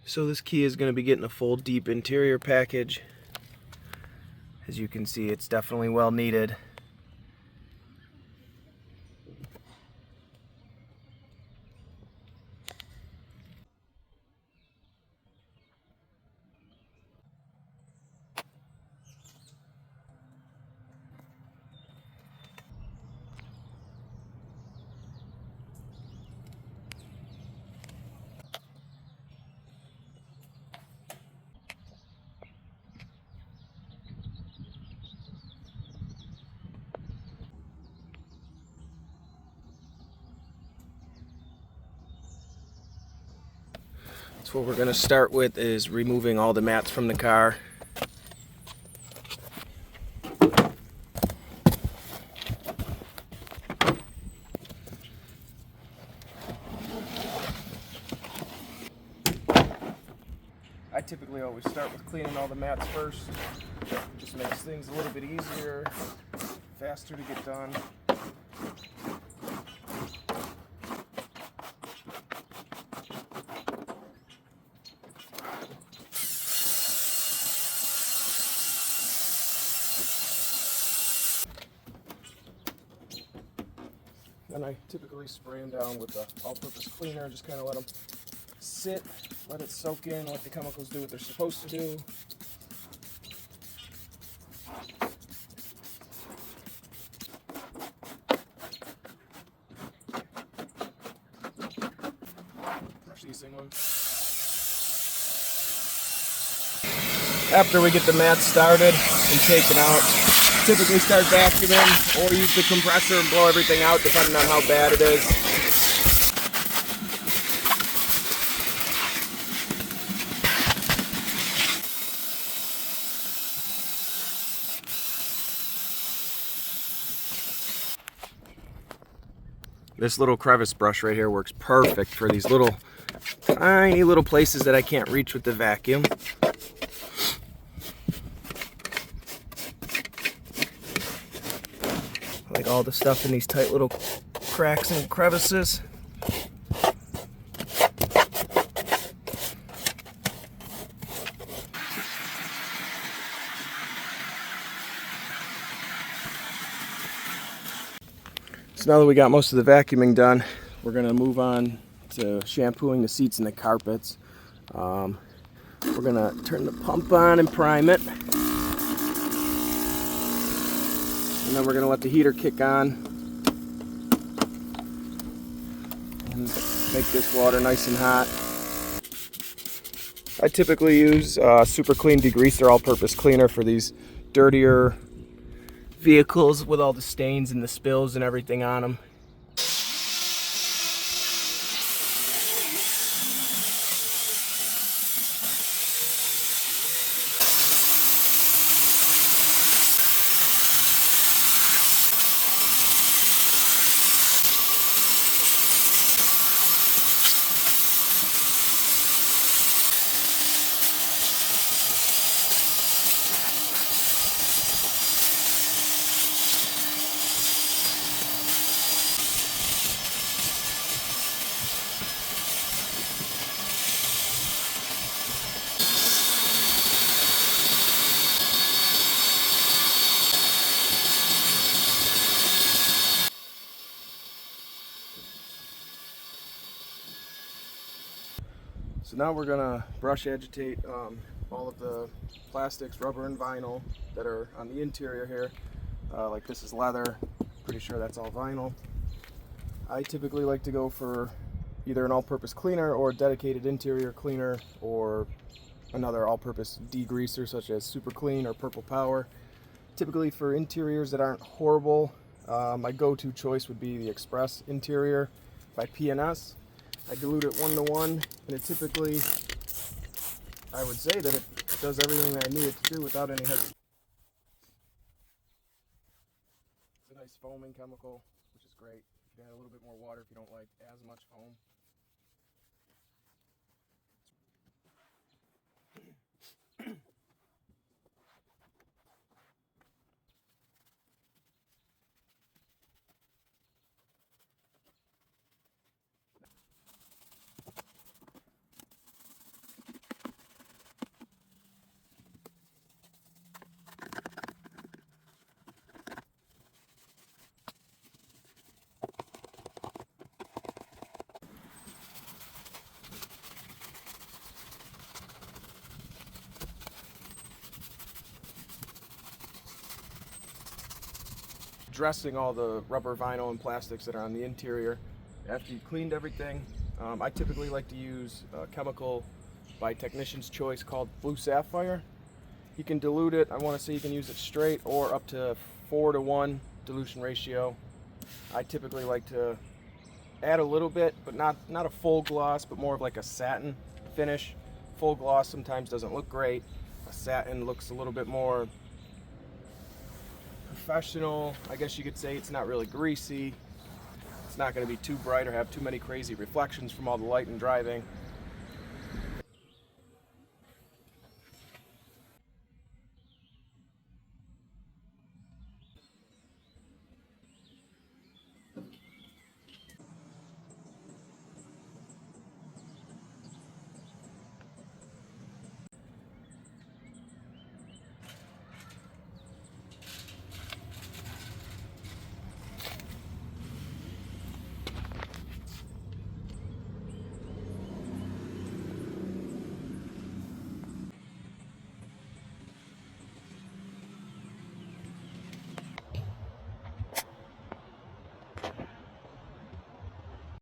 So this key is going to be getting a full deep interior package. As you can see, it's definitely well needed. So what we're going to start with is removing all the mats from the car. I typically always start with cleaning all the mats first. Just makes things a little bit easier, faster to get done. Then I typically spray them down with the all-purpose cleaner, just kind of let them sit, let it soak in, let the chemicals do what they're supposed to do. Brush these things on. After we get the mats started and taken out, typically start vacuuming or use the compressor and blow everything out depending on how bad it is. This little crevice brush right here works perfect for these little tiny little places that I can't reach with the vacuum. Like all the stuff in these tight little cracks and crevices. So now that we got most of the vacuuming done, we're going to move on to shampooing the seats and the carpets. We're going to turn the pump on and prime it. And then we're going to let the heater kick on and make this water nice and hot. I typically use Super Clean Degreaser all-purpose cleaner for these dirtier vehicles with all the stains and the spills and everything on them. So now we're gonna brush agitate all of the plastics, rubber and vinyl that are on the interior here. Like this is leather, pretty sure that's all vinyl. I typically like to go for either an all-purpose cleaner or a dedicated interior cleaner or another all-purpose degreaser such as Super Clean or Purple Power. Typically for interiors that aren't horrible, my go-to choice would be the Express Interior by P&S. I dilute it 1:1, and it typically, I would say that it does everything that I need it to do without any head. It's a nice foaming chemical, which is great. You can add a little bit more water if you don't like as much foam. addressing all the rubber, vinyl, and plastics that are on the interior after you've cleaned everything. I typically like to use a chemical by Technician's Choice called Blue Sapphire. You can dilute it. I want to say you can use it straight or up to 4:1 dilution ratio. I typically like to add a little bit, but not a full gloss, but more of like a satin finish. Full gloss sometimes doesn't look great. A satin looks a little bit more professional. I guess you could say it's not really greasy. It's not going to be too bright or have too many crazy reflections from all the light and driving.